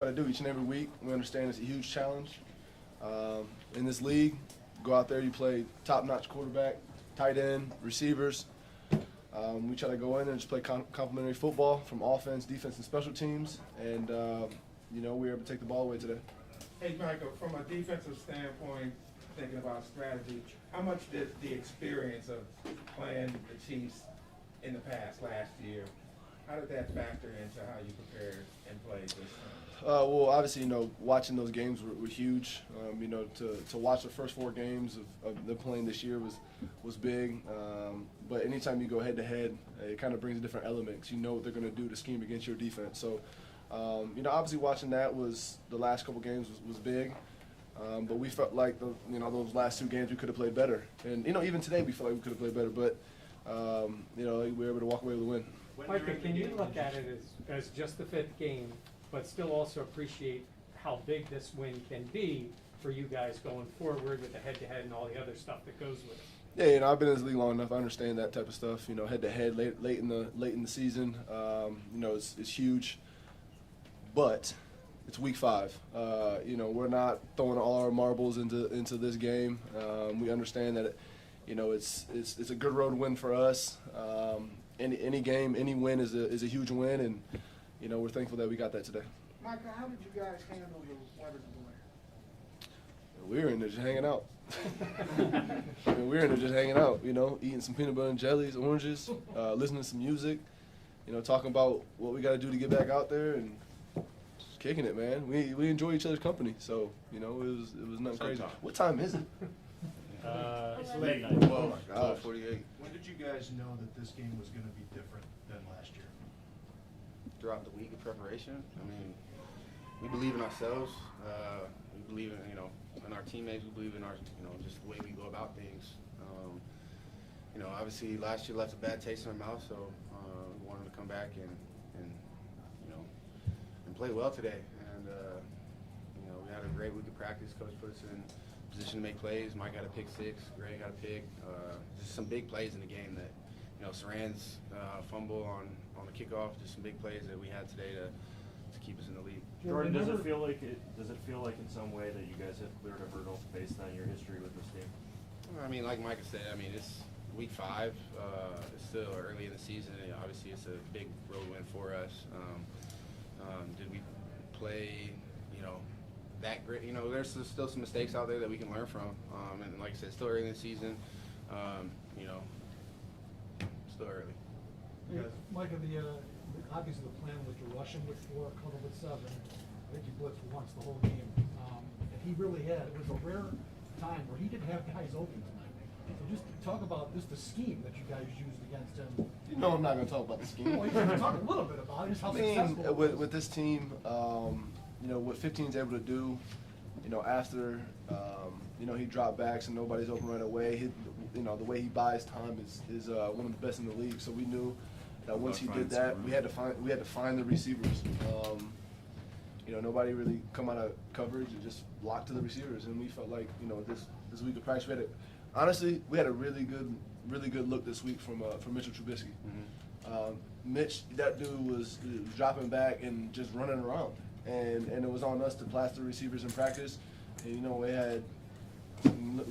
Try to do each and every week. We understand it's a huge challenge. In this league, go out there, you play top-notch quarterback, tight end, receivers. We try to go in and just play complementary football from offense, defense, and special teams. And, we were able to take the ball away today. Hey, Michael, from a defensive standpoint, thinking about strategy, how much did the experience of playing the Chiefs in the past last year, how did that factor into how you prepared and played this time? Well, obviously, watching those games were huge. To watch the first 4 games of them playing this year was big. But anytime you go head-to-head, it kind of brings a different element 'cause you know what they're going to do to scheme against your defense. So, obviously watching that was the last couple games was big. But we felt like those last 2 games we could have played better. And, even today we felt like we could have played better. But, we were able to walk away with a win. Micah, can you look at it as just the 5th game, but still also appreciate how big this win can be for you guys going forward with the head-to-head and all the other stuff that goes with it? Yeah, I've been in this league long enough. I understand that type of stuff. Head-to-head late in the season, it's huge. But it's week 5. We're not throwing all our marbles into this game. We understand that it's a good road win for us. Any game, any win is a huge win, and we're thankful that we got that today. Micah, how did you guys handle the weather delay? We were in there just hanging out. We were in there just hanging out, eating some peanut butter and jellies, oranges, listening to some music, talking about what we got to do to get back out there and just kicking it, man. We enjoy each other's company, so it was nothing crazy. What time is it? It's late night. Oh my God, 48. When did you guys know that this game was going to be different than last year? Throughout the week of preparation. We believe in ourselves. We believe in our teammates. We believe in our, just the way we go about things. Obviously last year left a bad taste in our mouth, so we wanted to come back and play well today. And we had a great week of practice. Coach put us in position to make plays. Mike got a pick 6. Greg got a pick. Just some big plays in the game that, Saran's fumble on the kickoff. Just some big plays that we had today to keep us in the lead. Jordan, does it feel like in some way that you guys have cleared a hurdle based on your history with this team? Like Micah said, it's week 5. It's still early in the season. Obviously, it's a big road win for us. Did we play, that great? There's still some mistakes out there that we can learn from. And like I said, still early in the season. Still early. Hey, Micah, obviously the plan was to rush him with 4, cover with 7. I think he blitzed once the whole game. And he really had, it was a rare time where he didn't have guys open tonight. So just talk about just the scheme that you guys used against him. I'm not going to talk about the scheme. Well, you can talk a little bit about it, just how successful it was. With this team, what 15 is able to do, after, he dropped backs and nobody's open right away. The way he buys time is one of the best in the league. So we knew that once he did that, we had to find the receivers. Nobody really come out of coverage and just lock to the receivers. And we felt like, this week of practice, we had a really good look this week from Mitchell Trubisky. Mm-hmm. Mitch, that dude was dropping back and just running around, and it was on us to plaster receivers in practice. And we had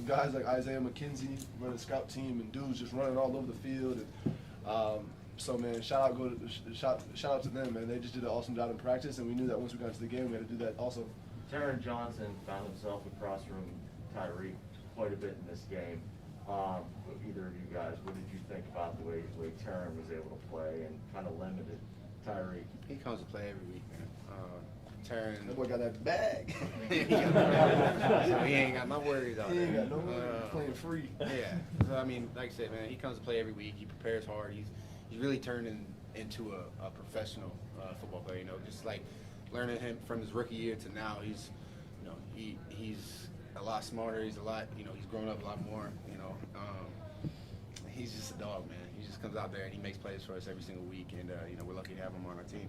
guys like Isaiah McKenzie running the scout team, and dudes just running all over the field. And so man, shout out to them, man. They just did an awesome job in practice, and we knew that once we got to the game, we had to do that also. Taron Johnson found himself across from Tyreek quite a bit in this game. Either of you guys, what did you think about the way Taron was able to play and kind of limited Tyreek? He comes to play every week, man. Taron. That boy got that bag. So he ain't got no worries out there. He ain't got no worries. Playing free. Yeah. So, like I said, man, he comes to play every week. He prepares hard. He's really turned into a professional football player. Just like learning him from his rookie year to now. He's a lot smarter. He's he's grown up a lot more. He's just a dog, man. He just comes out there and he makes plays for us every single week, and we're lucky to have him on our team.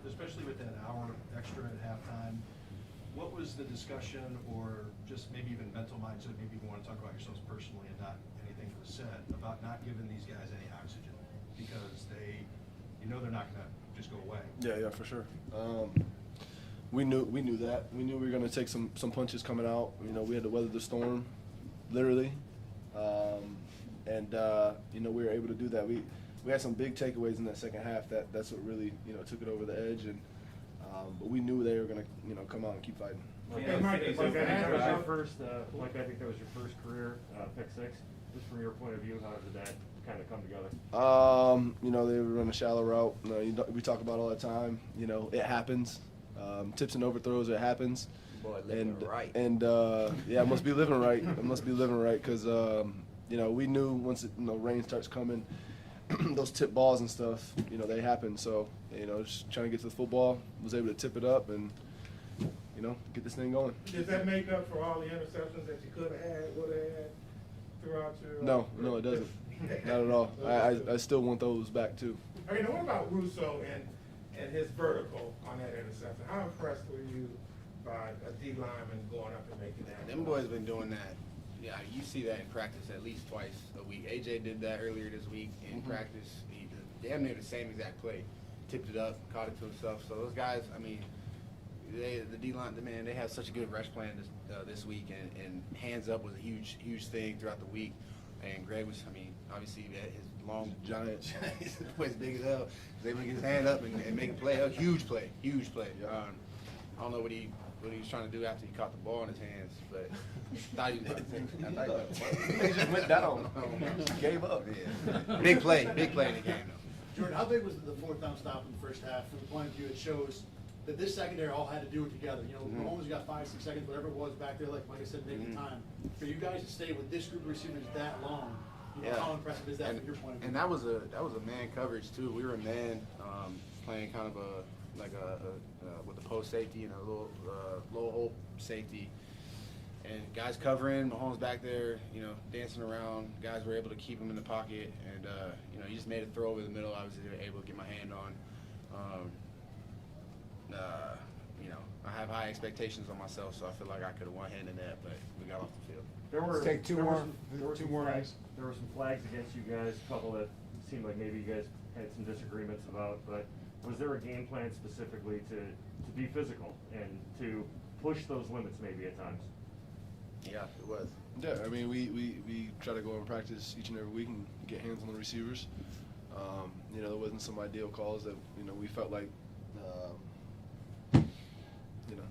Especially with that hour extra at halftime, what was the discussion, or just maybe even mental mindset? Maybe you want to talk about yourselves personally and not anything for the set, about not giving these guys any oxygen because they're not going to just go away. Yeah, for sure. we knew that. We knew we were going to take some punches coming out. You know, we had to weather the storm, literally, and you know, we were able to do that. We had some big takeaways in that second half. That's what really, you know, took it over the edge. And but we knew they were going to, you know, come out and keep fighting. Mike, I think that was your first, Mike, I think that was your first career pick six. Just from your point of view, how did that kind of come together? You know, they would run a shallow route. We talk about it all the time. You know, it happens. Tips and overthrows, it happens. Boy, living right. And yeah, I must be living right. I must be living right because you know, we knew once rain starts coming, those tip balls and stuff, you know, they happen. So, you know, just trying to get to the football, was able to tip it up and, you know, get this thing going. Does that make up for all the interceptions that you could have had, would have had throughout your? No, it doesn't. Not at all. I still want those back too. Okay, now what about Russo and his vertical on that interception? How impressed were you by a D lineman going up and making that? Them boys been doing that. Yeah, you see that in practice at least twice a week. AJ did that earlier this week in practice. He did damn near the same exact play. Tipped it up, caught it to himself. So those guys, I mean, the D-line, man, they have such a good rush plan this week, and hands up was a huge thing throughout the week. And Greg was, I mean, obviously his long giant, his boy's big as hell. He was able to get his hand up and make a play, a huge play. I don't know what he was trying to do after he caught the ball in his hands, but I thought he was He just went down. Gave up. Yeah. Big play in the game though. Jordan, how big was the fourth down stop in the first half? From the point of view, it shows that this secondary all had to do it together. You know, Mahomes got 5-6 seconds, whatever it was back there, like I said, making time. For you guys to stay with this group of receivers that long, you know, how impressive is that from your point of view? And that was a man coverage too. We were a man playing kind of with a post safety and a little low hole safety. And guys covering, Mahomes back there, you know, dancing around. Guys were able to keep him in the pocket, and you know, he just made a throw over the middle. I was able to get my hand on. You know, I have high expectations on myself, so I feel like I could have one-handed that, but we got off the field. There were Take two more. Two more. There were some flags against you guys, a couple that seemed like maybe you guys had some disagreements about, but was there a game plan specifically to be physical and to push those limits maybe at times? Yeah, it was. Yeah, I mean, we try to go and practice each and every week and get hands on the receivers. You know, there wasn't some ideal calls that, you know, we felt like, you know,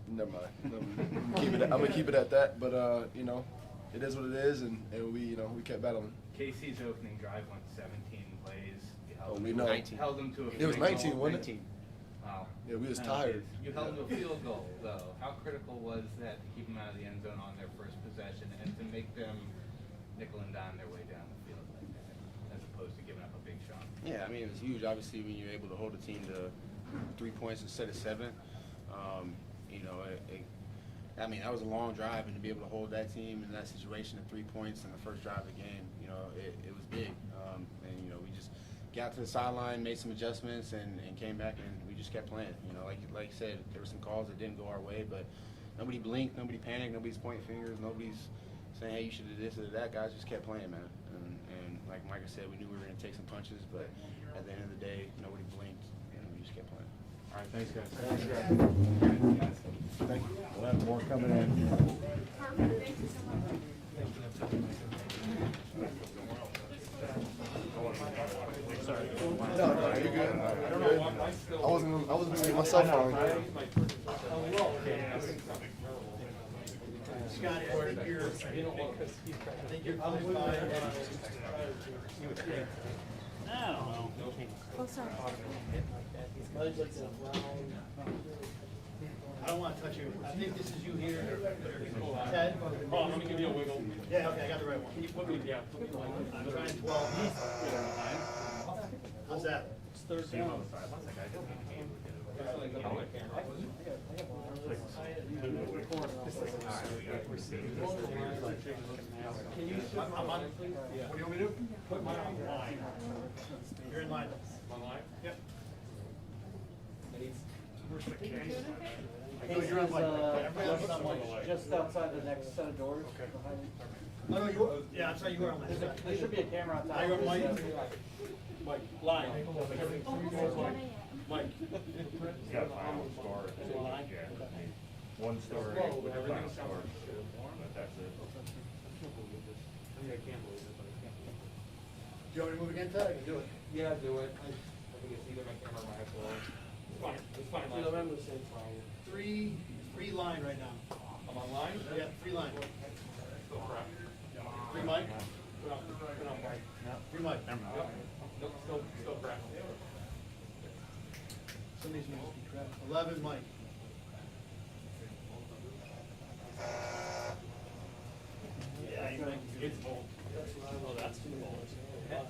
never mind. I'm gonna keep it at that. But you know, it is what it is, and we, you know, we kept battling. KC's opening drive went 17 plays. You Oh, held we them- know. 19. Held them to a It was field 19, goal. wasn't it? Wow. Yeah, we was No, tired. You held them to a field goal, though. How critical was that to keep them out of the end zone on their first possession and to make them nickel and dime their way down the field like that, as opposed to giving up a big shot? Yeah, I mean, it was huge. Obviously, when you're able to hold a team to 3 points instead of 7, you know, I mean, that was a long drive, and to be able to hold that team in that situation at 3 points in the first drive of the game, you know, it was big. And, you know, we just got to the sideline, made some adjustments, and came back, and we just kept playing. You know, like you said, there were some calls that didn't go our way, but nobody blinked, nobody panicked, nobody's pointing fingers, nobody's saying, hey, you should have this or that. Guys just kept playing, man. And like Micah said, we knew we were going to take some punches, but at the end of the day, nobody blinked, and we just kept playing. All right, thanks, guys. Thank you. We'll have more coming in. No, you're good. I wasn't gonna get myself on. Scotty, I think you're probably fine. I don't know. Oh, sorry. I don't want to touch you. I think this is you here. Ted? Oh, I'm gonna give you a wiggle. Yeah, okay, I got the right one. Can you put me, yeah, put me like. I'm trying 12. How's that? It's third down. Can you shoot my line, please? Yeah. What do you want me to do? Put mine on line. You're in line. On line? Yep. Casey you're on is, mic. Everybody else is on mic. just outside the next set of doors. Oh, no, you were, yeah, I'm sorry, you were on that. There should be a camera on top. Now you're on mic. Mike, line. Oh, Mike. He's got a final score. Line. one story Whoa, with the final everything's score. coming. But that's it. I can't believe this. I mean, I can't believe it, but I can't believe it. Do you want me to move again, Ted? I can do it. Yeah, do it. I think it's either my camera or my iPhone. It's fine. It's fine. You know, I'm the same problem. Free line right now. I'm online? Yeah, free line. Still crap. Free mic? Put on mic. Free mic. Nope, still crap. Some of these names be crap. 11 mic. Yeah, you think It's old. Oh, that's too old. Yeah,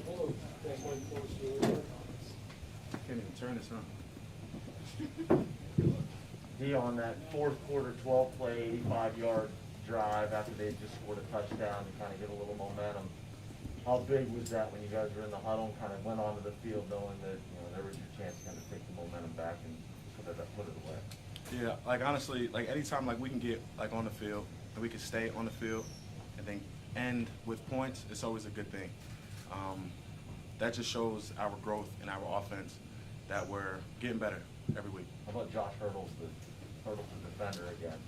hello. Can't even turn this on. Dion, that fourth quarter, 12 play, 85-yard drive after they just scored a touchdown to kind of get a little momentum. How big was that when you guys were in the huddle and kind of went onto the field knowing that, you know, there was your chance to kind of take the momentum back and put it away? Yeah, like honestly, like anytime like we can get like on the field and we can stay on the field and then end with points, it's always a good thing. That just shows our growth in our offense, that we're getting better every week. How about Josh Hurdle's the defender again?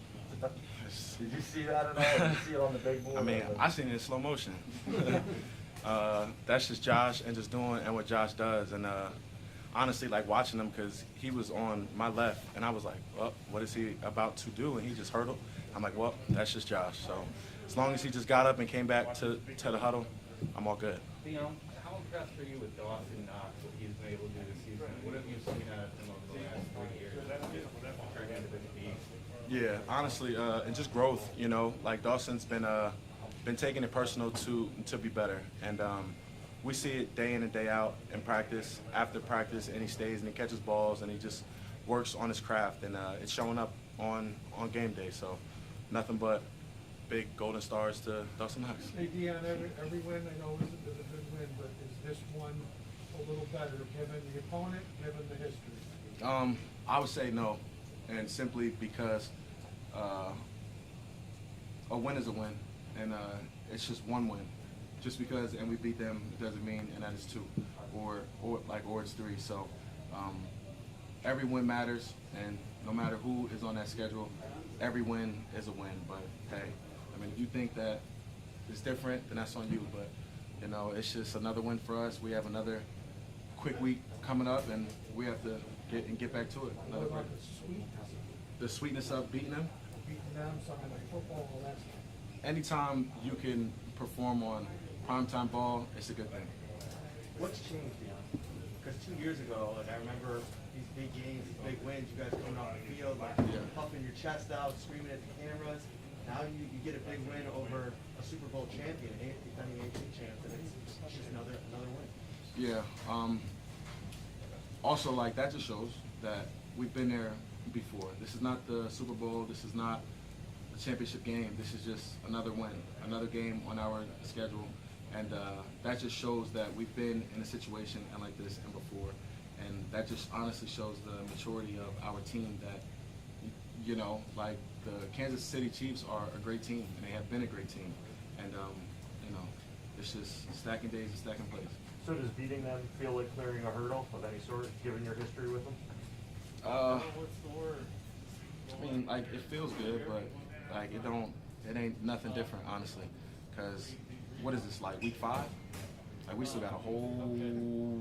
Did you see that at all? Did you see it on the big board? I mean, I seen it in slow motion. That's just Josh and just doing and what Josh does. And honestly, like watching him, because he was on my left, and I was like, well, what is he about to do? And he just hurdled. I'm like, well, that's just Josh. So as long as he just got up and came back to the huddle, I'm all good. Dion, how impressed are you with Dawson Knox, what he's been able to do this season? What have you seen out of him over the last 3 years? Just turning into the beast. Yeah, honestly, and just growth. You know, like Dawson's been taking it personal to be better, and we see it day in and day out in practice, after practice, and he stays and he catches balls and he just works on his craft, and it's showing up on game day. So nothing but big golden stars to Dawson Knox. Hey, Dion, every win I know is a good win, but is this one a little better given the opponent, given the history? I would say no, and simply because a win is a win, and it's just one win. Just because and we beat them, it doesn't mean and that is two, or it's three. So every win matters, and no matter who is on that schedule, every win is a win. But hey, I mean, if you think that it's different, then that's on you. But you know, it's just another win for us. We have another quick week coming up, and we have to get back to it. What about The sweetness of beating them. beating them, Sunday Night Football, all that stuff? Anytime you can perform on primetime ball, it's a good thing. What's changed, Dion? Because 2 years ago, like I remember these big games, these big wins, you guys coming off the field, like puffing your chest out, screaming at the cameras. Now you get a big win over a Super Bowl champion, defending AFC champ, and it's just another win. Yeah. Also, like that just shows that we've been there before. This is not the Super Bowl. This is not the championship game. This is just another win, another game on our schedule, and that just shows that we've been in a situation and like this and before, and that just honestly shows the maturity of our team. That you know, like the Kansas City Chiefs are a great team, and they have been a great team, and you know, it's just stacking days and stacking plays. So does beating them feel like clearing a hurdle of any sort, given your history with them? What's the word? I mean, like it feels good, but like it ain't nothing different, honestly. Cause what is this, like week 5? Like we still got a whole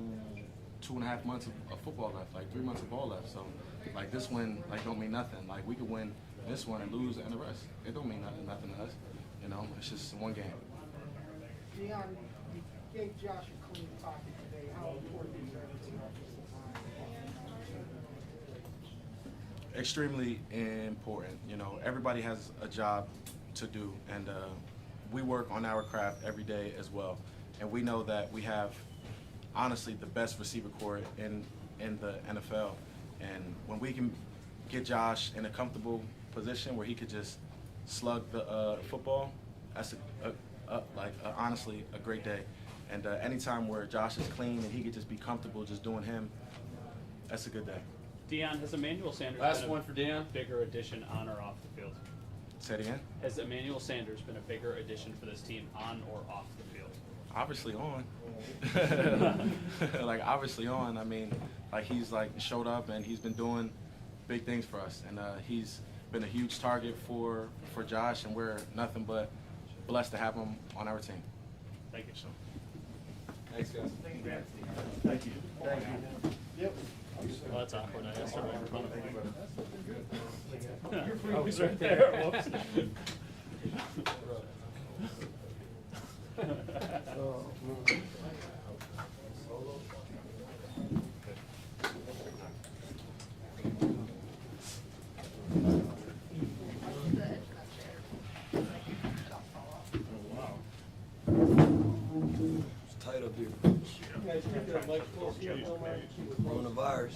2.5 months of football left, like 3 months of ball left. So like this win, like don't mean nothing. Like we could win this one and lose and the rest. It don't mean nothing to us. You know, it's just one game. Dion, you gave Josh a clean pocket today. How important is that to Extremely important. You know, everybody has a job to do, and we work on our craft every day as well. And we know that we have, honestly, the best receiver corps in the NFL. And when we can get Josh in a comfortable position where he could just slug the football, that's honestly a great day. And anytime where Josh is clean and he could just be comfortable just doing him, that's a good day. Dion, has Emmanuel Sanders Last been one for Dion. a bigger addition on or off the field? Say it again. Has Emmanuel Sanders been a bigger addition for this team on or off the field? obviously on. Like, obviously on. I mean, like, he's, like, showed up and he's been doing big things for us. And he's been a huge target for Josh, and we're nothing but blessed to have him on our team. Thank you. So. Thanks, guys. Thank you. Thank you. Yep. Well, that's awkward. I asked him in front of me. Oh, he's right there. Whoops. It's tight up here. Coronavirus.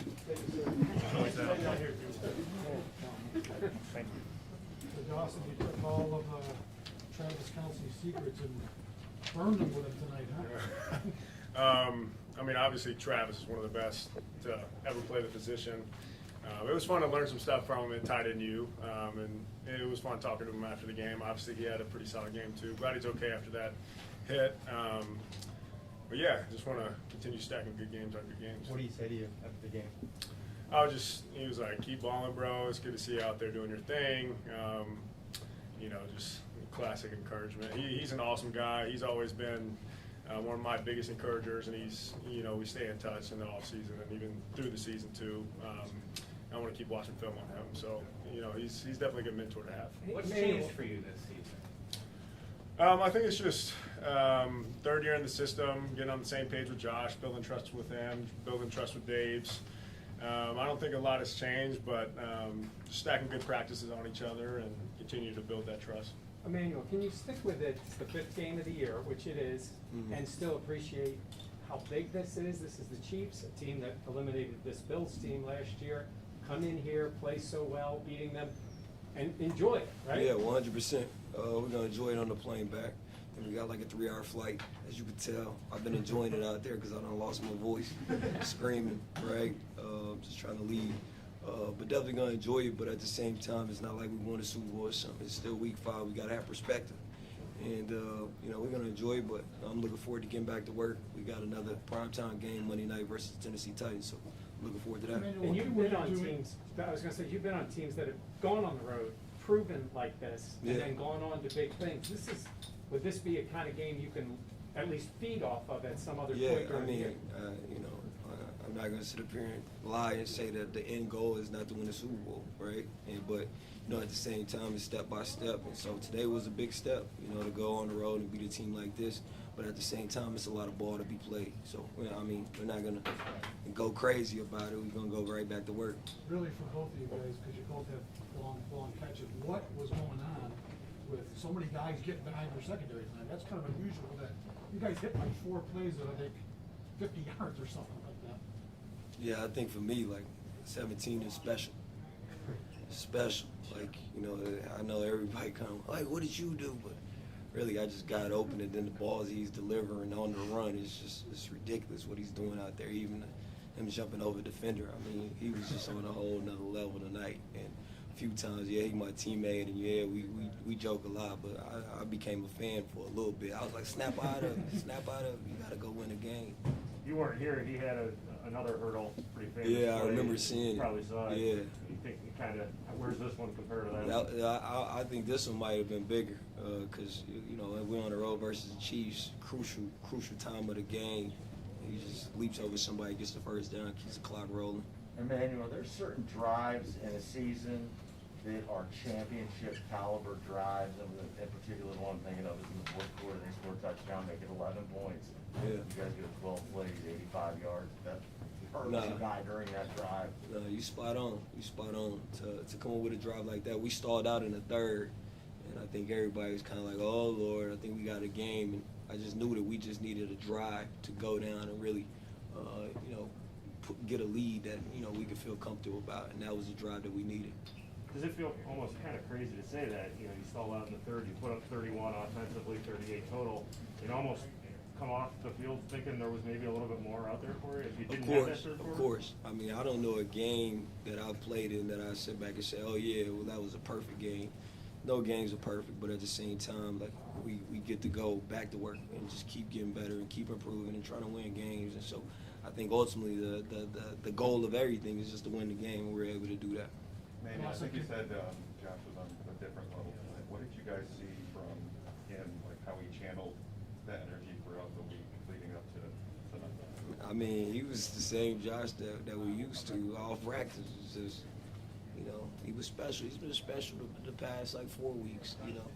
So Dawson, you took all of Travis Kelce's secrets and burned them with him tonight, huh? I mean, obviously Travis is one of the best to ever play the position. It was fun to learn some stuff from him at tight end U, and it was fun talking to him after the game. Obviously, he had a pretty solid game too. Glad he's okay after that hit. But yeah, just want to continue stacking good games on good games. What do you say to you after the game? He was like, keep balling, bro. It's good to see you out there doing your thing. You know, just classic encouragement. He's an awesome guy. He's always been one of my biggest encouragers, and you know, we stay in touch in the off season and even through the season too. I want to keep watching film on him. So, you know, he's definitely a good mentor to have. What's changed for you this season? I think it's just third year in the system, getting on the same page with Josh, building trust with him, building trust with Dave's. I don't think a lot has changed, but just stacking good practices on each other and continue to build that trust. Emmanuel, can you stick with it? It's the 5th game of the year, which it is, and still appreciate how big this is? This is the Chiefs, a team that eliminated this Bills team last year. Come in here, play so well, beating them, and enjoy it, right? Yeah, 100%. We're going to enjoy it on the plane back. And we got like a 3-hour flight, as you can tell. I've been enjoying it out there because I done lost my voice, screaming, right? Just trying to lead. But definitely going to enjoy it, but at the same time, it's not like we won a Super Bowl or something. It's still week 5. We got to have perspective. And, you know, we're going to enjoy it, but I'm looking forward to getting back to work. We got another primetime game Monday night versus the Tennessee Titans, so looking forward to that. And you've been on teams, I was going to say, you've been on teams that have gone on the road, proven like this, and then gone on to big things. Would this be a kind of game you can at least feed off of at some other point during the year? You know, I'm not going to sit up here and lie and say that the end goal is not to win the Super Bowl, right? But, you know, at the same time, it's step by step. And so today was a big step, you know, to go on the road and beat a team like this. But at the same time, it's a lot of ball to be played. So, I mean, we're not going to go crazy about it. We're going to go right back to work. Really, for both of you guys, because you both have long catches, what was going on with so many guys getting behind their secondary tonight? That's kind of unusual that you guys hit like 4 plays that I think 50 yards or something like that. Yeah, I think for me, like, 17 is special. Special. Like, you know, I know everybody kind of like, what did you do? But really, I just got open, and then the balls he's delivering on the run is it's ridiculous what he's doing out there. Even him jumping over defender. I mean, he was just on a whole nother level tonight. And a few times, yeah, he's my teammate, and yeah, we joke a lot, but I became a fan for a little bit. I was like, snap out of it, snap out of it. You got to go win a game. You weren't here. He had another hurdle, pretty famous. Yeah, I play. remember seeing it. Probably saw it. Yeah. You think kind of, where's this one compared to that? I think this one might have been bigger because, you know, we're on the road versus the Chiefs, crucial time of the game. He just leaps over somebody, gets the first down, keeps the clock rolling. Emmanuel, there's certain drives in a season that are championship caliber drives. In particular, the one I'm thinking of is in the 4th quarter, they score a touchdown, make it 11 points. Yeah. You guys get a 12 plays, 85 yards. That hurts a guy during that drive. No, you spot on. You spot on. To come up with a drive like that, we stalled out in the 3rd, and I think everybody was kind of like, oh, Lord, I think we got a game. And I just knew that we just needed a drive to go down and really, you know, get a lead that, you know, we could feel comfortable about, and that was the drive that we needed. Does it feel almost kind of crazy to say that? You know, you stall out in the 3rd, you put up 31 offensively, 38 total, and almost come off the field thinking there was maybe a little bit more out there for you if you didn't have that 3rd quarter? Of course. I mean, I don't know a game that I've played in that I sit back and say, oh, yeah, well, that was a perfect game. no games are perfect, but at the same time, like we get to go back to work and just keep getting better and keep improving and trying to win games. And so I think ultimately the goal of everything is just to win the game, and we're able to do that. Maybe I think you said Josh was on a different level. What did you guys see from him, like how he channeled that energy throughout the week leading up to tonight? I mean, he was the same Josh that we're used to all practice. It's just, you know, he was special. He's been special the past like 4 weeks, you know.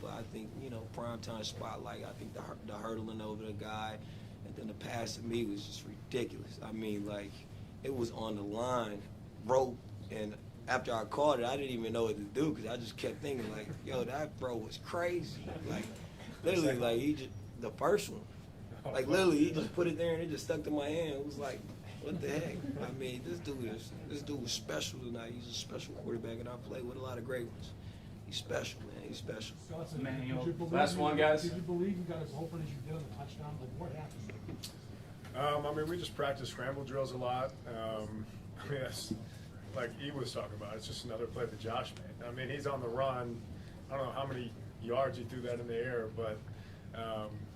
But I think, you know, primetime spotlight, I think the hurdling over the guy and then the pass to me was just ridiculous. I mean, like, it was on the line, rope, and after I caught it, I didn't even know what to do because I just kept thinking, like, yo, that throw was crazy. Like, literally, like, he just, the first one, like, literally, he just put it there and it just stuck to my hand. It was like, what the heck? I mean, this dude was special tonight. He's a special quarterback, and I played with a lot of great ones. He's special, man. He's special. Last one, guys. Did you believe you got as open as you did on the touchdown? Like, what happened? I mean, we just practice scramble drills a lot. I mean, that's like E was talking about. It's just another play that Josh made. I mean, he's on the run. I don't know how many yards he threw that in the air, but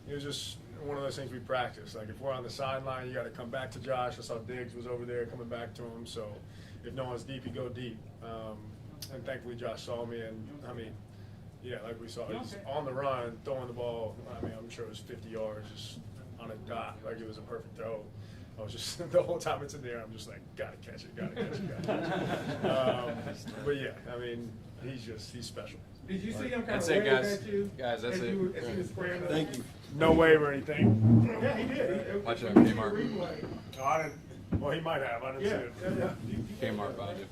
it was just one of those things we practice. Like, if we're on the sideline, you got to come back to Josh. I saw Diggs was over there coming back to him. So if no one's deep, you go deep. And thankfully, Josh saw me. And, I mean, yeah, like we saw, he's on the run, throwing the ball. I mean, I'm sure it was 50 yards just on a dot. Like, it was a perfect throw. I was just, the whole time it's in the air, I'm just like, gotta catch it, gotta catch it, gotta catch it. But yeah, I mean, he's special. Did you see him kind That's of it, wave guys. at you? Guys, that's as it. you- as he was scrambling? Thank you. No wave or anything. Yeah, he did. Watch out, It was Kmart. a replay. No, I didn't, well, he might have, I didn't see it. Yeah. Kmart bought it.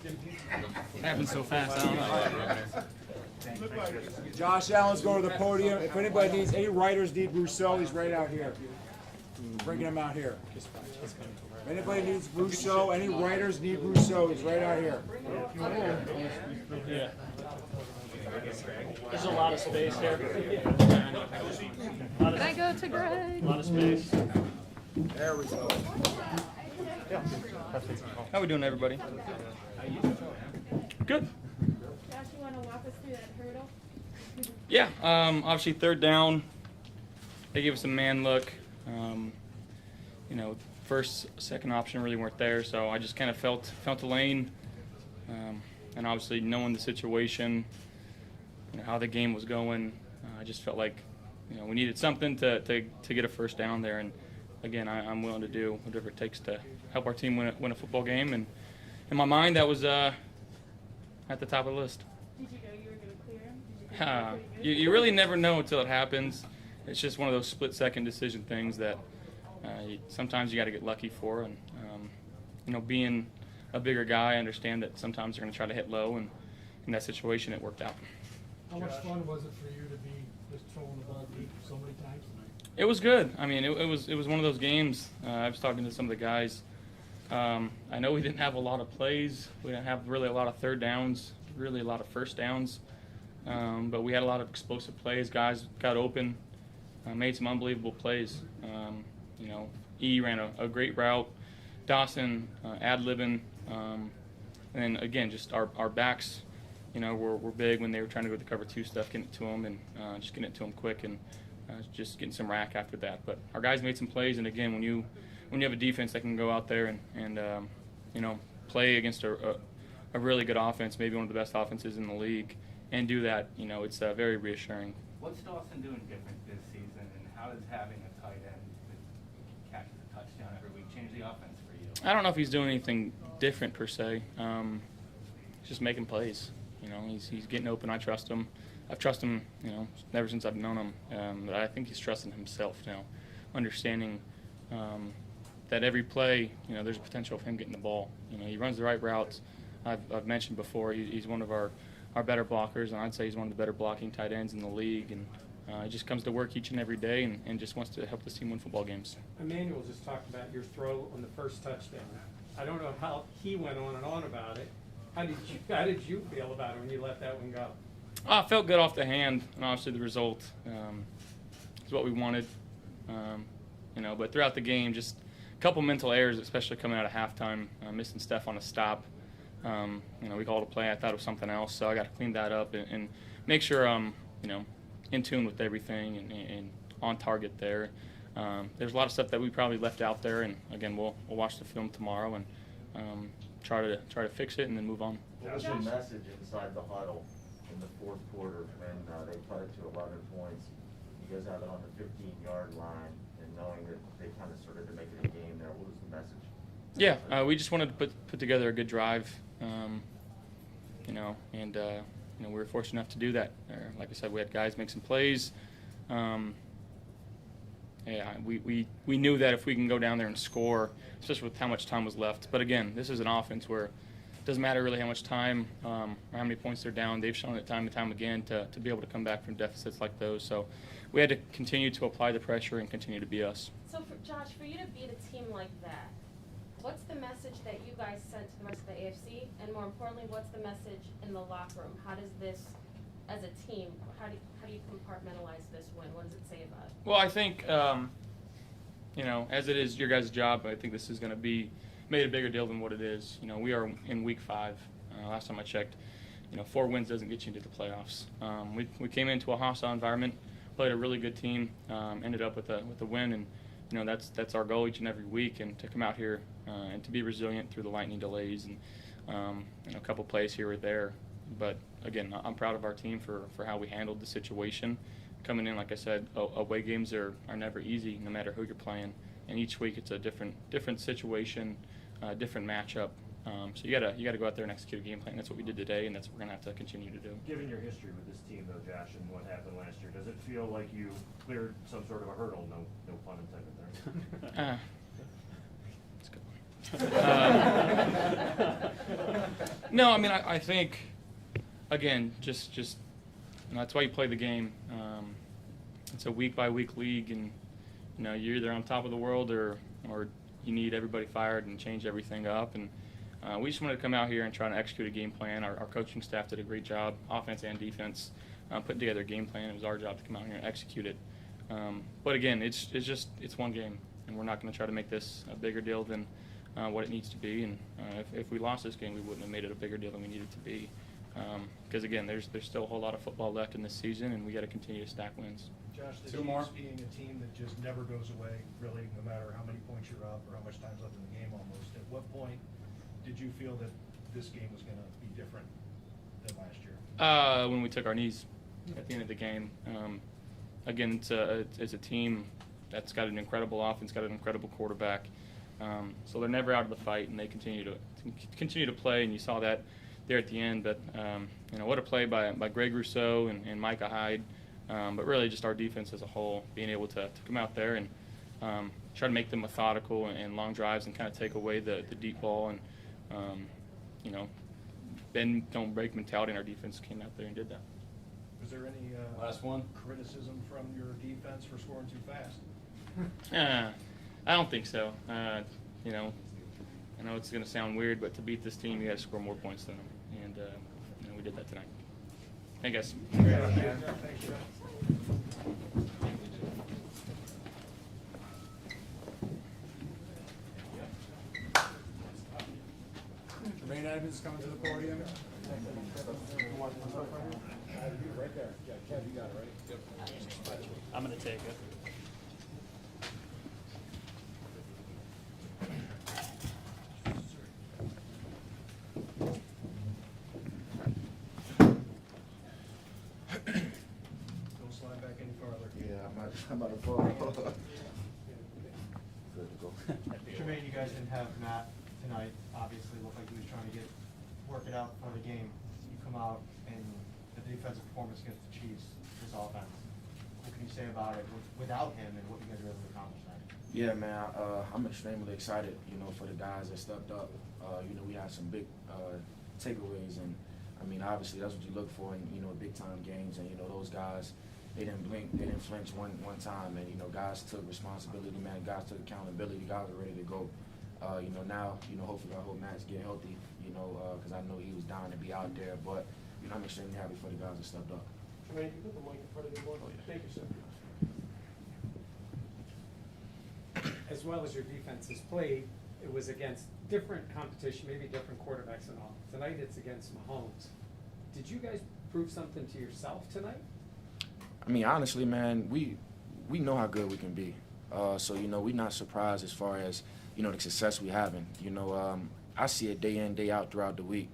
It happened so fast, I don't know. Looked like Josh Allen's going to the podium. If anybody needs, any writers need Rousseau, he's right out here. Bringing him out here. If anybody needs Rousseau, any writers need Rousseau, he's right out here. Yeah. There's a lot of space here. Can I go to Greg? A lot of space. There we go. How we doing, everybody? Good. Josh, you want to walk us through that hurdle? Yeah, obviously third down, they gave us a man look. You know, first, second option really weren't there, so I just kind of felt the lane. And obviously knowing the situation, you know, how the game was going, I just felt like, you know, we needed something to get a first down there. And again, I'm willing to do whatever it takes to help our team win a football game. And in my mind, that was at the top of the list. Did you know you were going to clear him? Did you think you were pretty good? You really never know until it happens. It's just one of those split-second decision things that sometimes you got to get lucky for. And you know, being a bigger guy, I understand that sometimes they're going to try to hit low, and in that situation, it worked out. How much fun was it for you to be just throwing the ball deep so many times tonight? It was good. I mean, it was one of those games. I was talking to some of the guys. I know we didn't have a lot of plays. We didn't have really a lot of third downs, really a lot of first downs. But we had a lot of explosive plays. Guys got open, made some unbelievable plays. You know, E ran a great route. Dawson ad-libbing. And again, just our backs, you know, were big when they were trying to go with the cover 2 stuff, getting it to them and just getting it to them quick and just getting some rack after that. But our guys made some plays, and again, when you have a defense that can go out there and you know, play against a really good offense, maybe one of the best offenses in the league, and do that, you know, it's very reassuring. What's Dawson doing different this season, and how does having a tight end that catches a touchdown every week change the offense for you? I don't know if he's doing anything different per se. He's just making plays. You know, he's getting open. I trust him. I've trusted him, you know, ever since I've known him. But I think he's trusting himself now, understanding that every play, you know, there's a potential of him getting the ball. You know, he runs the right routes. I've mentioned before, he's one of our better blockers, and I'd say he's one of the better blocking tight ends in the league. And he just comes to work each and every day and just wants to help this team win football games. Emmanuel just talked about your throw on the first touchdown. I don't know how he went on and on about it. How did you feel about it when you let that one go? I felt good off the hand, and obviously the result is what we wanted. You know, but throughout the game, just a couple mental errors, especially coming out of halftime, missing Steph on a stop. We called a play. I thought it was something else, so I got to clean that up and make sure I'm, in tune with everything and on target there. There's a lot of stuff that we probably left out there, and again, we'll watch the film tomorrow and try to fix it and then move on. What was your message inside the huddle in the fourth quarter when they put it to 11 points? You guys have it on the 15-yard line, and knowing that they kind of started to make it a game there, what was the message? Yeah, we just wanted to put together a good drive, we were fortunate enough to do that. Like I said, we had guys make some plays. We knew that if we can go down there and score, especially with how much time was left. But again, this is an offense where it doesn't matter really how much time or how many points they're down. They've shown it time and time again to be able to come back from deficits like those. So we had to continue to apply the pressure and continue to be us. So, Josh, for you to beat a team like that, what's the message that you guys sent to the rest of the AFC? And more importantly, what's the message in the locker room? How does this, as a team, how do you compartmentalize this win? What does it say about it? Well, I think, as it is your guys' job, I think this is going to be made a bigger deal than what it is. We are in week 5. Last time I checked, 4 wins doesn't get you into the playoffs. We came into a hostile environment, played a really good team, ended up with a win, and that's our goal each and every week. And to come out here and to be resilient through the lightning delays and a couple plays here or there. But again, I'm proud of our team for how we handled the situation. Coming in, like I said, away games are never easy, no matter who you're playing. And each week it's a different situation, different matchup. So you gotta go out there and execute a game plan. That's what we did today, and that's what we're gonna have to continue to do. Given your history with this team, though, Josh, and what happened last year, does it feel like you cleared some sort of a hurdle? No pun intended there. No, I mean I think again just that's why you play the game. It's a week by week league, and you're either on top of the world or you need everybody fired and change everything up. And we just wanted to come out here and try to execute a game plan. Our coaching staff did a great job, offense and defense, putting together a game plan. It was our job to come out here and execute it. But again, it's one game, and we're not going to try to make this a bigger deal than what it needs to be. And if we lost this game, we wouldn't have made it a bigger deal than we needed to be. Because again, there's still a whole lot of football left in this season, and we got to continue to stack wins. Josh, the Chiefs being a team that just never goes away, really, no matter how many points you're up or how much time's left in the game almost, at what point did you feel that this game was going to be different than last year? When we took our knees at the end of the game. Again, it's a team that's got an incredible offense, got an incredible quarterback. So they're never out of the fight, and they continue to play, and you saw that there at the end. But what a play by Greg Rousseau and Micah Hyde. But really just our defense as a whole, being able to come out there and try to make them methodical and long drives and kind of take away the deep ball and, bend, don't break mentality, and our defense came out there and did that. Was there any criticism from your defense for scoring too fast? I don't think so. I know it's going to sound weird, but to beat this team, you got to score more points than them, and we did that tonight. Hey, guys. Jermaine Evans coming to the podium. Right there. Yeah, Kev, you got it, right? Yep. I'm going to take it. Don't slide back any farther. Yeah, I'm about to fall. Good to go. Jermaine, you guys didn't have Matt tonight. Obviously, looked like he was trying to work it out for the game. You come out and the defensive performance against the Chiefs, this offense. What can you say about it without him and what you guys were able to accomplish tonight? Yeah, man, I'm extremely excited, for the guys that stepped up. We had some big takeaways, and I mean, obviously that's what you look for in, big time games. And, those guys, they didn't blink, they didn't flinch one time. And, guys took responsibility, man. Guys took accountability. Guys were ready to go. Now, hopefully I hope Matt's get healthy, because I know he was dying to be out there. But, I'm extremely happy for the guys that stepped up. Jermaine, you put the mic in front of you. Oh, yeah. Thank you, sir. As well as your defense has played, it was against different competition, maybe different quarterbacks and all. Tonight it's against Mahomes. Did you guys prove something to yourself tonight? I mean, honestly, man, we know how good we can be. So, you know, we're not surprised as far as, you know, the success we having. You know, I see it day in, day out throughout the week.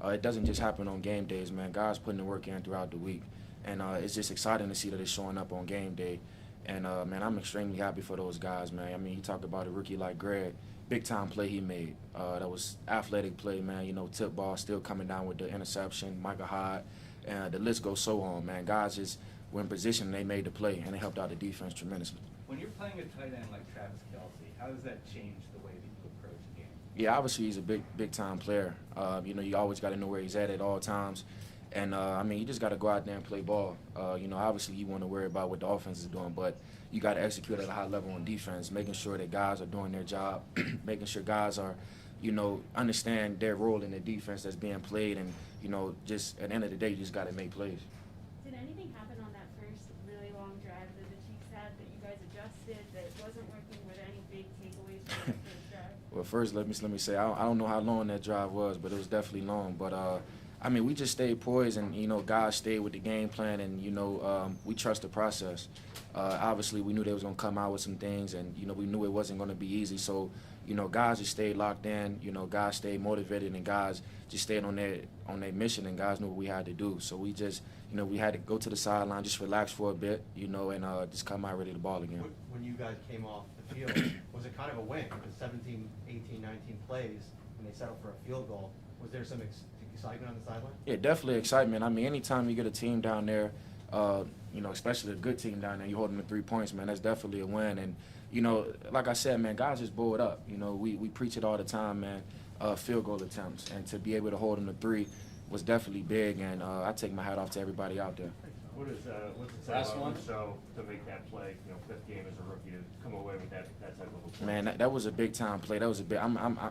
It doesn't just happen on game days, man. Guys putting the work in throughout the week. And it's just exciting to see that it's showing up on game day. And, man, I'm extremely happy for those guys, man. I mean, you talk about a rookie like Greg, big-time play he made. That was athletic play, man. You know, tip ball still coming down with the interception, Micah Hyde, and the list goes so on, man. Guys just were in position and they made the play, and it helped out the defense tremendously. When you're playing a tight end like Travis Kelce, how does that change the way that you approach a game? Yeah, obviously he's a big-time player. You know, you always got to know where he's at all times. And, I mean, you just got to go out there and play ball. You know, obviously you want to worry about what the offense is doing, but you got to execute at a high level on defense, making sure that guys are doing their job, making sure guys are, you know, understand their role in the defense that's being played. And, you know, just at the end of the day, you just got to make plays. Did anything happen on that first really long drive that the Chiefs had that you guys adjusted that wasn't working? Were there any big takeaways from that first drive? Well, first, let me say, I don't know how long that drive was, but it was definitely long. But, I mean, we just stayed poised, and, you know, guys stayed with the game plan, and, you know, we trust the process. Obviously, we knew they was going to come out with some things, and, you know, we knew it wasn't going to be easy. So, you know, guys just stayed locked in. You know, guys stayed motivated, and guys just stayed on their mission, and guys knew what we had to do. So we just, you know, we had to go to the sideline, just relax for a bit, you know, and just come out ready to ball again. When you guys came off the field, was it kind of a win? Because 17, 18, 19 plays, and they settled for a field goal. Was there some excitement on the sideline? Yeah, definitely excitement. I mean, anytime you get a team down there, you know, especially a good team down there, you hold them to 3 points, man, that's definitely a win. And, you know, like I said, man, guys just blow it up. You know, we preach it all the time, man, field goal attempts. And to be able to hold them to 3 was definitely big, and I take my hat off to everybody out there. What's it say about Rousseau to make that play, you know, 5th game as a rookie, to come away with that type of a play? Man, that was a big-time play. That was a big.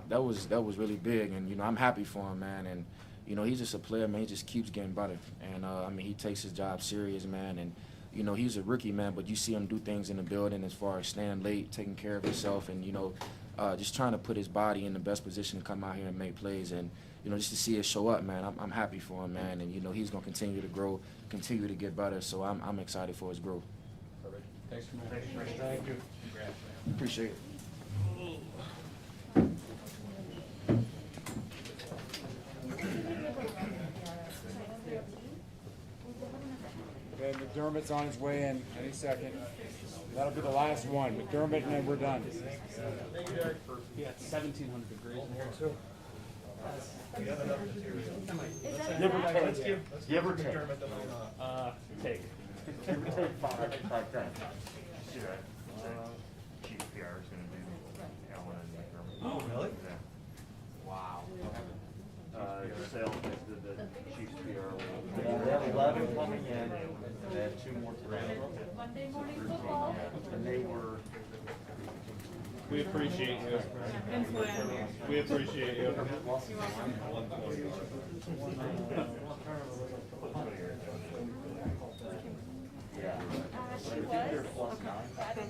That was really big, and, you know, I'm happy for him, man. And, you know, he's just a player, man. He just keeps getting better. And, I mean, he takes his job serious, man. And, you know, he's a rookie, man, but you see him do things in the building as far as staying late, taking care of himself, and, you know, just trying to put his body in the best position to come out here and make plays. And, you know, just to see it show up, man, I'm happy for him, man. And, you know, he's going to continue to grow, continue to get better. So I'm excited for his growth. Thanks for that. Thank you. Congrats, man. Appreciate it. Okay, McDermott's on his way in any second. That'll be the last one. McDermott, and then we're done. Yeah, it's 1,700 degrees in here too. Give or take. Give or take. Take. Give or take 5. Like that. See that? Chief PR is gonna do Allen and McDermott. Oh, really? Yeah. Wow. Sales did the Chiefs PR. Yeah, they have 11 coming in, and they have 2 more today. Monday morning football. And they were. We appreciate you. We appreciate you. Yeah. She was. I don't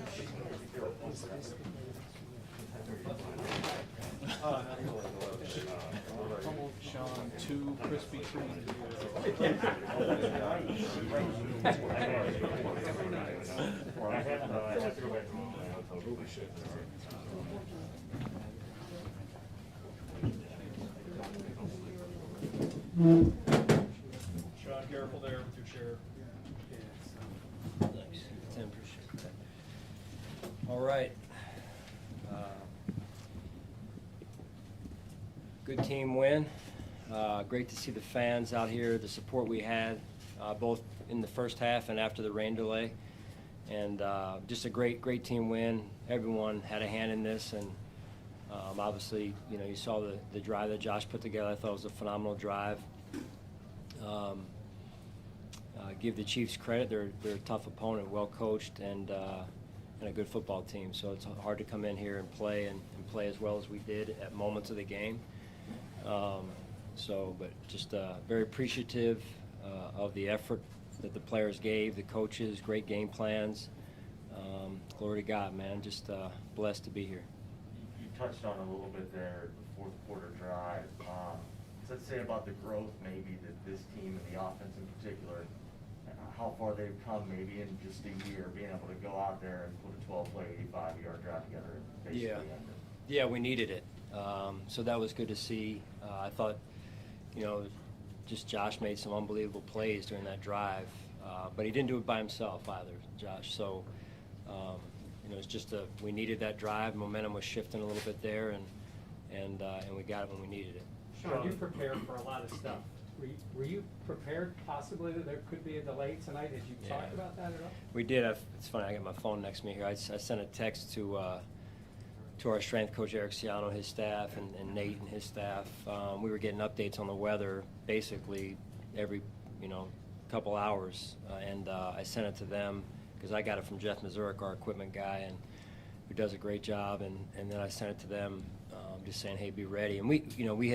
know. Sean, 2 crispy treats. I have to go back to my hotel. Sean, careful there with your chair. Thanks. Tim, appreciate that. All right. Good team win. Great to see the fans out here, the support we had, both in the first half and after the rain delay. And just a great team win. Everyone had a hand in this, and obviously, you know, you saw the drive that Josh put together. I thought it was a phenomenal drive. Give the Chiefs credit. They're a tough opponent, well coached, and a good football team. So it's hard to come in here and play as well as we did at moments of the game. But just very appreciative of the effort that the players gave, the coaches, great game plans. Glory to God, man. Just blessed to be here. You touched on a little bit there, the fourth quarter drive. Let's say about the growth maybe that this team and the offense in particular, how far they've come maybe in just a year, being able to go out there and put a 12-play, 85-yard drive together and basically end it. Yeah, we needed it. So that was good to see. I thought, just Josh made some unbelievable plays during that drive, but he didn't do it by himself either, Josh. So, it's just we needed that drive. Momentum was shifting a little bit there, and we got it when we needed it. Sean, you prepared for a lot of stuff. Were you prepared possibly that there could be a delay tonight? Did you talk about that at all? We did. It's funny, I got my phone next to me here. I sent a text to our strength coach, Eric Ciano, his staff, and Nate and his staff. We were getting updates on the weather basically every, couple hours. And I sent it to them because I got it from Jeff Mazurek, our equipment guy, and who does a great job. And then I sent it to them just saying, hey, be ready. And we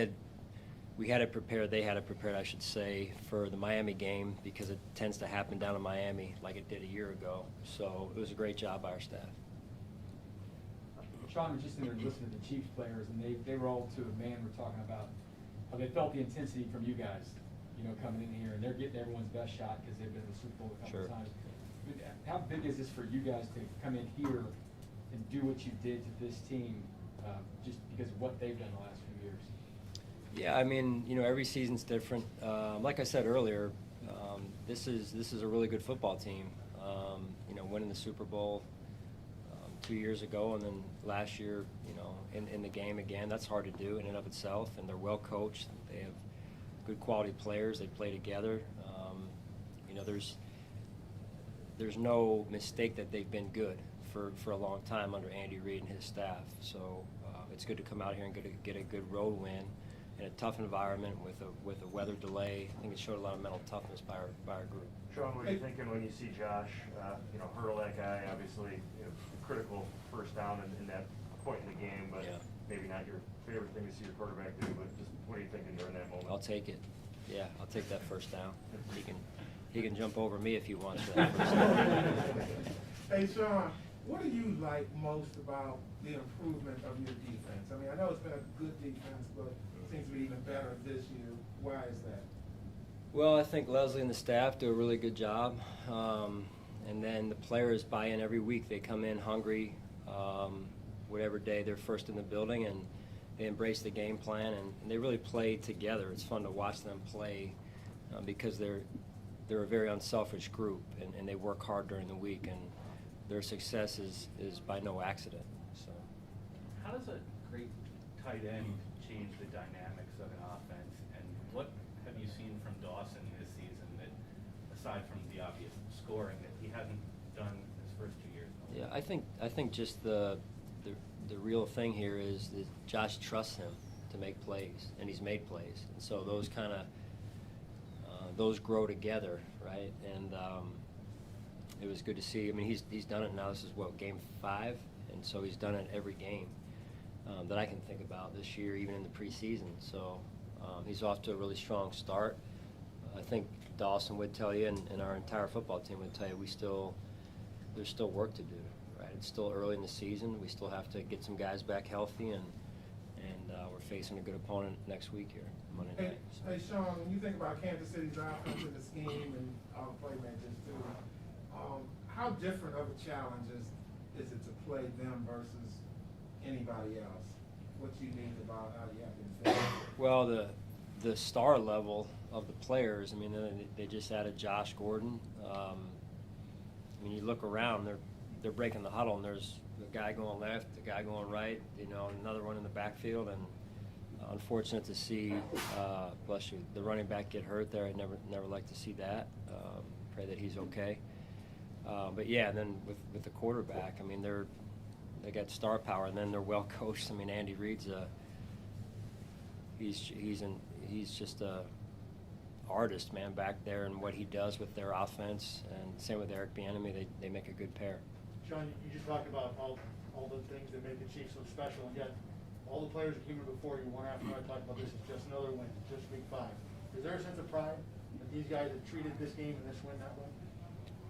had it prepared, they had it prepared, I should say, for the Miami game because it tends to happen down in Miami like it did a year ago. So it was a great job by our staff. Sean was just in there listening to the Chiefs players, and they were all to a man were talking about how they felt the intensity from you guys, coming in here, and they're getting everyone's best shot because they've been in the Super Bowl a couple of times. But how big is this for you guys to come in here and do what you did to this team just because of what they've done the last few years? Yeah, I mean, every season's different. Like I said earlier, this is a really good football team. Winning the Super Bowl 2 years ago, and then last year, in the game again. That's hard to do in and of itself, and they're well coached. They have good quality players. They play together. There's no mistake that they've been good for a long time under Andy Reid and his staff. So it's good to come out here and get a good road win in a tough environment with a weather delay. I think it showed a lot of mental toughness by our group. Sean, what are you thinking when you see Josh, hurdle that guy? Obviously, critical first down in that point in the game, but maybe not your favorite thing to see your quarterback do. But just what are you thinking during that moment? I'll take it. Yeah, I'll take that first down. He can jump over me if he wants for that first down. Hey, Sean, what do you like most about the improvement of your defense? I mean, I know it's been a good defense, but it seems to be even better this year. Why is that? Well, I think Leslie and the staff do a really good job. And then the players buy in every week. They come in hungry, whatever day they're first in the building, and they embrace the game plan, and they really play together. It's fun to watch them play because they're a very unselfish group, and they work hard during the week, and their success is by no accident. So, how does a great tight end change the dynamics of an offense, and what have you seen from Dawson this season that, aside from the obvious scoring, that he hasn't done his first 2 years? Yeah, I think just the real thing here is that Josh trusts him to make plays, and he's made plays, and so those kind of those grow together, right? And it was good to see. I mean, he's done it now. This is game 5, and so he's done it every game that I can think about this year, even in the preseason. So he's off to a really strong start. I think Dawson would tell you, and our entire football team would tell you, there's still work to do, right? It's still early in the season. We still have to get some guys back healthy, and we're facing a good opponent next week here, Monday night. So. Hey, Sean, when you think about Kansas City's offense and the scheme and all the playmakers too, how different of a challenge is it to play them versus anybody else? What's unique about how you have to defend? Well, the star level of the players, I mean, they just added Josh Gordon. I mean, you look around, they're breaking the huddle, and there's a guy going left, a guy going right, another one in the backfield, and unfortunate to see, bless you, the running back get hurt there. I never like to see that. Pray that he's okay. But yeah, and then with the quarterback, I mean, they got star power, and then they're well coached. I mean, Andy Reid's he's just a artist, man, back there, and what he does with their offense, and same with Eric Bieniemy. They make a good pair. Sean, you just talked about all the things that make the Chiefs so special, and yet all the players that came in before you, one after another, talked about this is just another win, just week 5. Is there a sense of pride that these guys have treated this game and this win that way?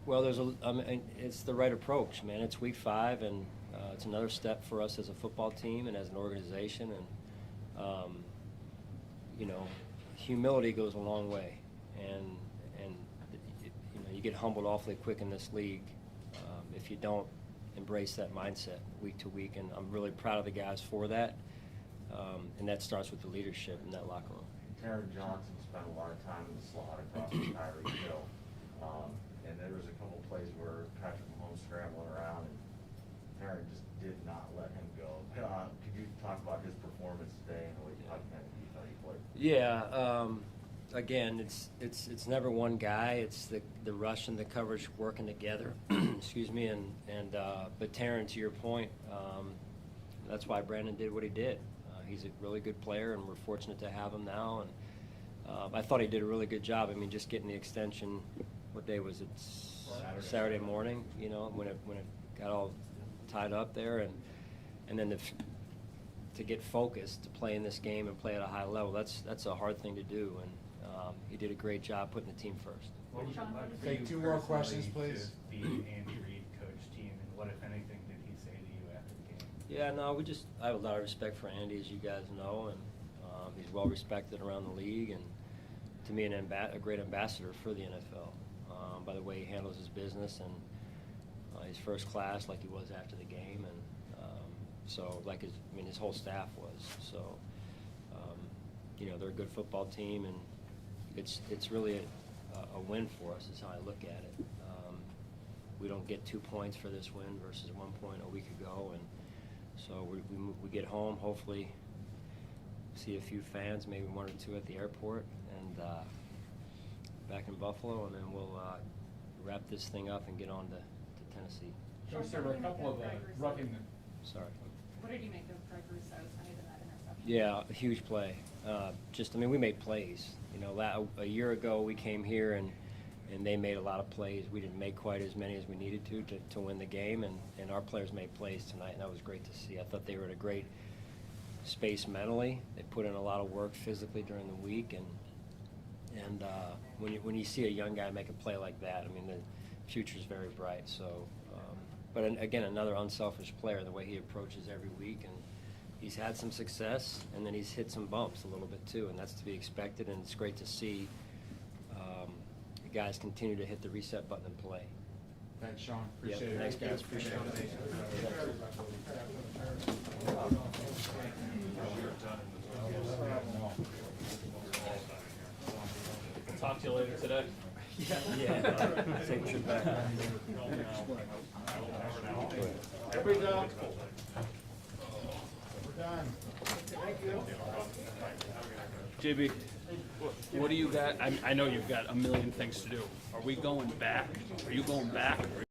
Well, it's the right approach, man. It's week 5, and it's another step for us as a football team and as an organization. And you know, humility goes a long way, and you know, you get humbled awfully quick in this league if you don't embrace that mindset week to week. And I'm really proud of the guys for that. And that starts with the leadership in that locker room. Taron Johnson spent a lot of time in the slot across the Tyreek Hill. And there was a couple plays where Patrick Mahomes scrambling around and Taron just did not let him go. Could you talk about his performance today and how you thought he played? Yeah, again, it's never one guy. It's the rush and the coverage working together. Excuse me, but Taron, to your point, that's why Brandon did what he did. He's a really good player, and we're fortunate to have him now. And I thought he did a really good job. I mean, just getting the extension. What day was it? Saturday morning. You know, when it got all tied up there, and then to get focused to play in this game and play at a high level. That's a hard thing to do, and he did a great job putting the team first. What would you like for Take you 2 more questions, personally please. To be Andy Reid coach team, and what, if anything, did he say to you after the game? Yeah, no, I have a lot of respect for Andy, as you guys know, and he's well respected around the league, and to me, a great ambassador for the NFL by the way he handles his business, and he's first class like he was after the game, and so his whole staff was. So you know, they're a good football team, and it's really a win for us is how I look at it. We don't get 2 points for this win versus 1 point a week ago, and so we get home, hopefully see a few fans, maybe 1 or 2 at the airport, and back in Buffalo, and then we'll wrap this thing up and get on to Tennessee. Coach, there were a couple of roughing. Sorry. What did you make of Greg Russo's kind of that interception? Yeah, a huge play. We made plays. You know, a year ago we came here and they made a lot of plays. We didn't make quite as many as we needed to win the game, and our players made plays tonight, and that was great to see. I thought they were in a great space mentally. They put in a lot of work physically during the week, and when you see a young guy make a play like that, I mean, the future's very bright. So, but again, another unselfish player, the way he approaches every week, and he's had some success, and then he's hit some bumps a little bit too, and that's to be expected, and it's great to see the guys continue to hit the reset button and play. Thanks, Sean. Appreciate it. Thanks, guys. Appreciate it. Talk to you later today. Yeah. Safe trip back. Everybody's out. We're done. Thank you. JB, what do you got? I know you've got a million things to do. Are we going back? Are you going back? Or